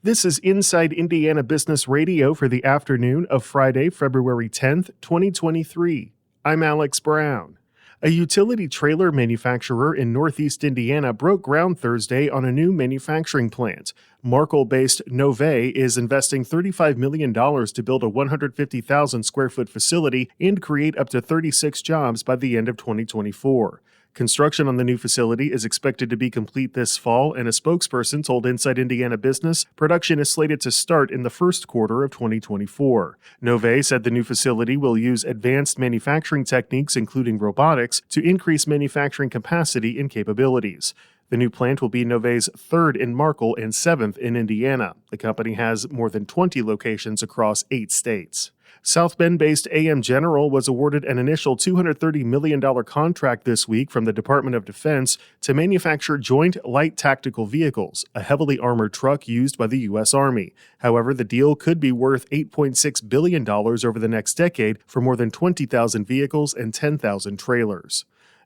This is Inside Indiana Business Radio for the afternoon of Friday, February 10th, 2023. I'm Alex Brown. A utility trailer manufacturer in Northeast Indiana broke ground Thursday on a new manufacturing plant. Markle-based Nove is investing $35 million to build a 150,000 square foot facility and create up to 36 jobs by the end of 2024. Construction on the new facility is expected to be complete this fall, and a spokesperson told Inside Indiana Business production is slated to start in the first quarter of 2024. Nove said the new facility will use advanced manufacturing techniques, including robotics, to increase manufacturing capacity and capabilities. The new plant will be Nove's third in Markle and seventh in Indiana. The company has more than 20 locations across 8 states. South Bend-based AM General was awarded an initial $230 million contract this week from the Department of Defense to manufacture Joint Light Tactical Vehicles, a heavily armored truck used by the U.S. Army. However, the deal could be worth $8.6 billion over the next decade for more than 20,000 vehicles and 10,000 trailers.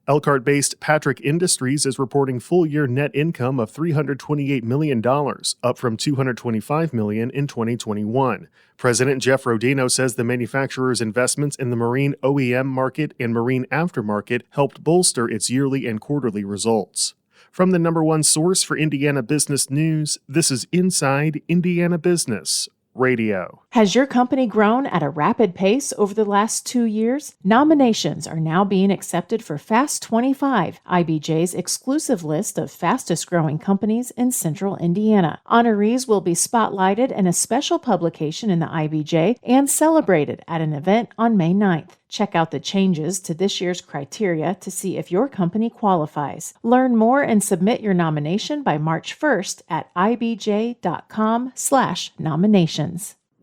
Elkhart-based Patrick Industries is reporting full-year net income of $328 million, up from $225 million in 2021. President Jeff Rodino says the manufacturer's investments in the marine OEM market and marine aftermarket helped bolster its yearly and quarterly results. From the number one source for Indiana business news, this is Inside Indiana Business Radio. Has your company grown at a rapid pace over the last 2 years? Nominations are now being accepted for Fast 25, IBJ's exclusive list of fastest growing companies in Central Indiana. Honorees will be spotlighted in a special publication in the IBJ and celebrated at an event on May 9th. Check out the changes to this year's criteria to see if your company qualifies. Learn more and submit your nomination by March 1st at ibj.com/nominations.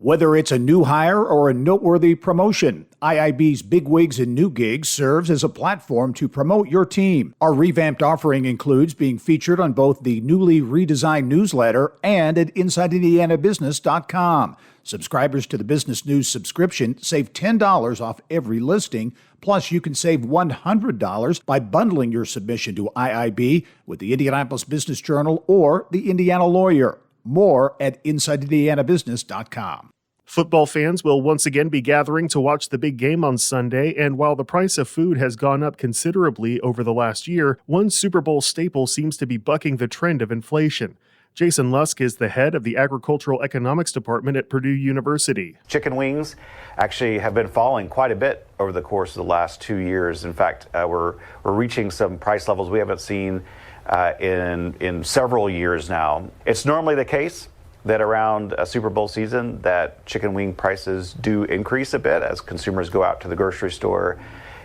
Whether it's a new hire or a noteworthy promotion, IIB's Bigwigs and New Gigs serves as a platform to promote your team. Our revamped offering includes being featured on both the newly redesigned newsletter and at InsideIndianaBusiness.com. Subscribers to the Business News subscription save $10 off every listing. Plus, you can save $100 by bundling your submission to IIB with the Indianapolis Business Journal or the Indiana Lawyer. More at InsideIndianaBusiness.com. Football fans will once again be gathering to watch the big game on Sunday, and while the price of food has gone up considerably over the last year, one Super Bowl staple seems to be bucking the trend of inflation. Jason Lusk is the head of the Agricultural Economics Department at Purdue University. Chicken wings actually have been falling quite a bit over the course of the last 2 years. In fact, we're reaching some price levels we haven't seen in several years now. It's normally the case that around a Super Bowl season that chicken wing prices do increase a bit as consumers go out to the grocery store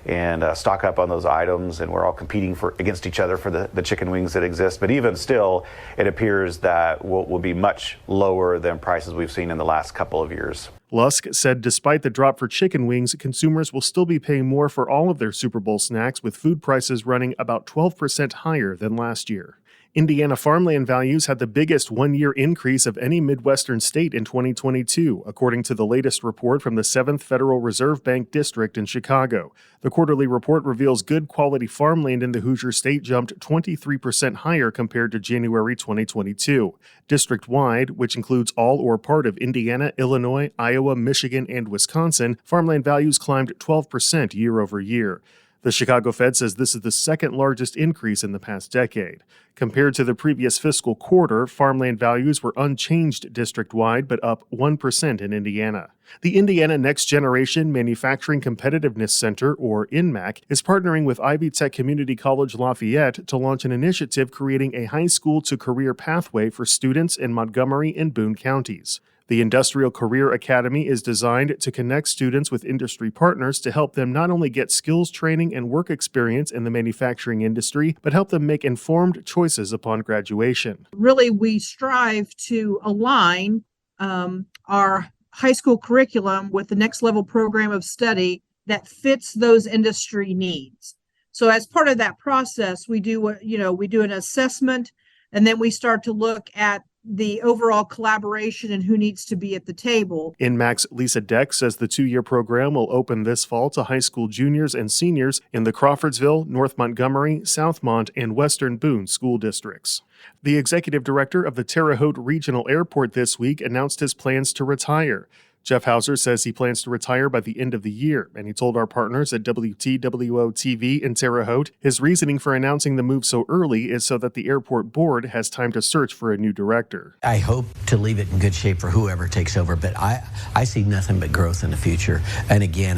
and stock up on those items, and we're all competing against each other for the chicken wings that exist. But even still, it appears that will be much lower than prices we've seen in the last couple of years. Lusk said despite the drop for chicken wings, consumers will still be paying more for all of their Super Bowl snacks, with food prices running about 12% higher than last year. Indiana farmland values had the biggest one-year increase of any Midwestern state in 2022, according to the latest report from the 7th Federal Reserve Bank District in Chicago. The quarterly report reveals good quality farmland in the Hoosier State jumped 23% higher compared to January 2022. District-wide, which includes all or part of Indiana, Illinois, Iowa, Michigan, and Wisconsin, farmland values climbed 12% year over year. The Chicago Fed says this is the second largest increase in the past decade. Compared to the previous fiscal quarter, farmland values were unchanged district-wide, but up 1% in Indiana. The Indiana Next Generation Manufacturing Competitiveness Center, or INMAC, is partnering with Ivy Tech Community College Lafayette to launch an initiative creating a high school to career pathway for students in Montgomery and Boone counties. The Industrial Career Academy is designed to connect students with industry partners to help them not only get skills training and work experience in the manufacturing industry, but help them make informed choices upon graduation. Really, we strive to align our high school curriculum with the next level program of study that fits those industry needs. So as part of that process, we do an assessment, and then we start to look at the overall collaboration and who needs to be at the table. INMAC's Lisa Deck says the 2-year program will open this fall to high school juniors and seniors in the Crawfordsville, North Montgomery, Southmont, and Western Boone school districts. The executive director of the Terre Haute Regional Airport this week announced his plans to retire. Jeff Hauser says he plans to retire by the end of the year, and he told our partners at WTWO-TV in Terre Haute his reasoning for announcing the move so early is so that the airport board has time to search for a new director. I hope to leave it in good shape for whoever takes over, but I see nothing but growth in the future. And again,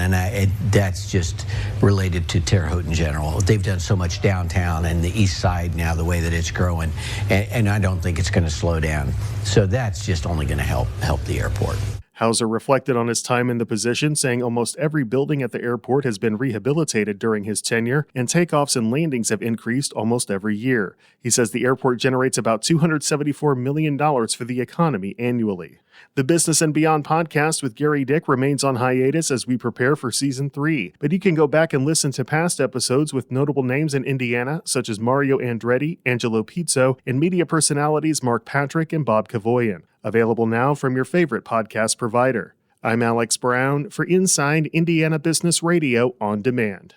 that's just related to Terre Haute in general. They've done so much downtown and the east side now, the way that it's growing, and I don't think it's going to slow down. So that's just only going to help the airport. Hauser reflected on his time in the position, saying almost every building at the airport has been rehabilitated during his tenure, and takeoffs and landings have increased almost every year. He says the airport generates about $274 million for the economy annually. The Business and Beyond podcast with Gary Dick remains on hiatus as we prepare for Season 3, but you can go back and listen to past episodes with notable names in Indiana, such as Mario Andretti, Angelo Pizzo, and media personalities Mark Patrick and Bob Kavoyan. Available now from your favorite podcast provider. I'm Alex Brown for Inside Indiana Business Radio On Demand.